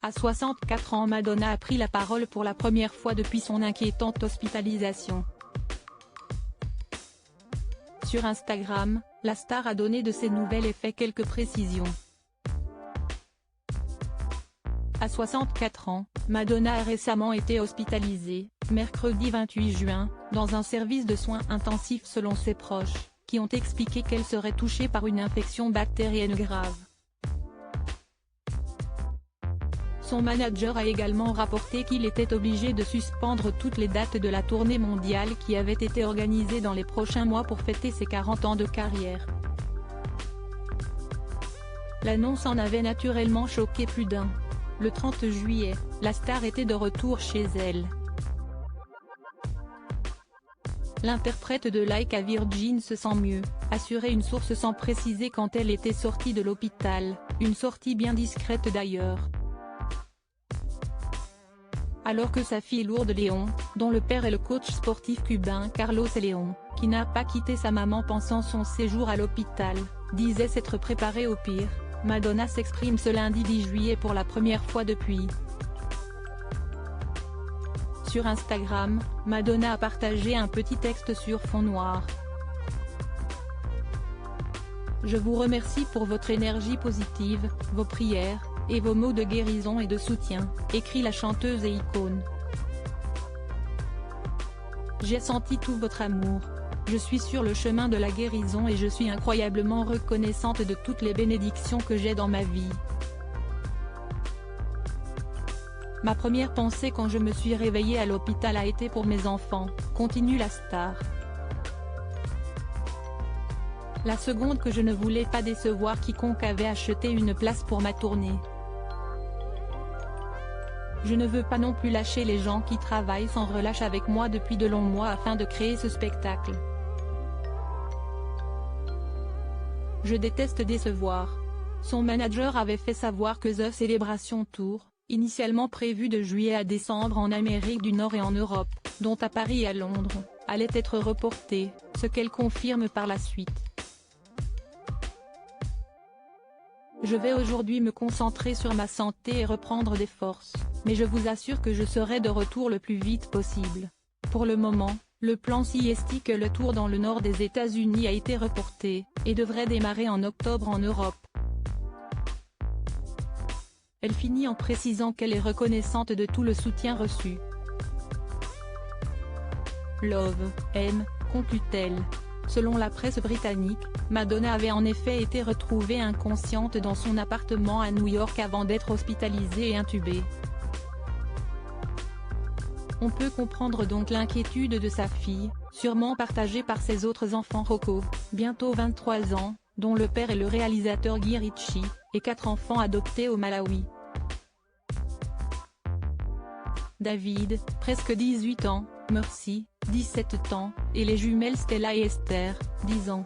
À 64 ans, Madonna a pris la parole pour la première fois depuis son inquiétante hospitalisation. Sur Instagram, la star a donné de ses nouvelles et fait quelques précisions. À 64 ans, Madonna a récemment été hospitalisée, mercredi 28 juin, dans un service de soins intensifs selon ses proches, qui ont expliqué qu'elle serait touchée par une infection bactérienne grave. Son manager a également rapporté qu'il était obligé de suspendre toutes les dates de la tournée mondiale qui avait été organisée dans les prochains mois pour fêter ses 40 ans de carrière. L'annonce en avait naturellement choqué plus d'un. Le 30 juillet, la star était de retour chez elle. L'interprète de Like a Virgin se sent mieux, assurait une source sans préciser quand elle était sortie de l'hôpital, une sortie bien discrète d'ailleurs. Alors que sa fille Lourdes León, dont le père est le coach sportif cubain Carlos León, qui n'a pas quitté sa maman pendant son séjour à l'hôpital, disait s'être préparée au pire, Madonna s'exprime ce lundi 10 juillet pour la première fois depuis. Sur Instagram, Madonna a partagé un petit texte sur fond noir. Je vous remercie pour votre énergie positive, vos prières, et vos mots de guérison et de soutien, écrit la chanteuse et icône. J'ai senti tout votre amour. Je suis sur le chemin de la guérison et je suis incroyablement reconnaissante de toutes les bénédictions que j'ai dans ma vie. Ma première pensée quand je me suis réveillée à l'hôpital a été pour mes enfants, continue la star. La seconde que je ne voulais pas décevoir quiconque avait acheté une place pour ma tournée. Je ne veux pas non plus lâcher les gens qui travaillent sans relâche avec moi depuis de longs mois afin de créer ce spectacle. Je déteste décevoir. Son manager avait fait savoir que The Celebration Tour, initialement prévu de juillet à décembre en Amérique du Nord et en Europe, dont à Paris et à Londres, allait être reportée, ce qu'elle confirme par la suite. Je vais aujourd'hui me concentrer sur ma santé et reprendre des forces, mais je vous assure que je serai de retour le plus vite possible. Pour le moment, le plan Siestique le tour dans le nord des États-Unis a été reporté, et devrait démarrer en octobre en Europe. Elle finit en précisant qu'elle est reconnaissante de tout le soutien reçu. Love, aime, conclut-elle. Selon la presse britannique, Madonna avait en effet été retrouvée inconsciente dans son appartement à New York avant d'être hospitalisée et intubée. On peut comprendre donc l'inquiétude de sa fille, sûrement partagée par ses autres enfants Rocco, bientôt 23 ans, dont le père est le réalisateur Guy Ritchie, et 4 enfants adoptés au Malawi. David, presque 18 ans, Mercy, 17 ans, et les jumelles Stella et Esther, 10 ans.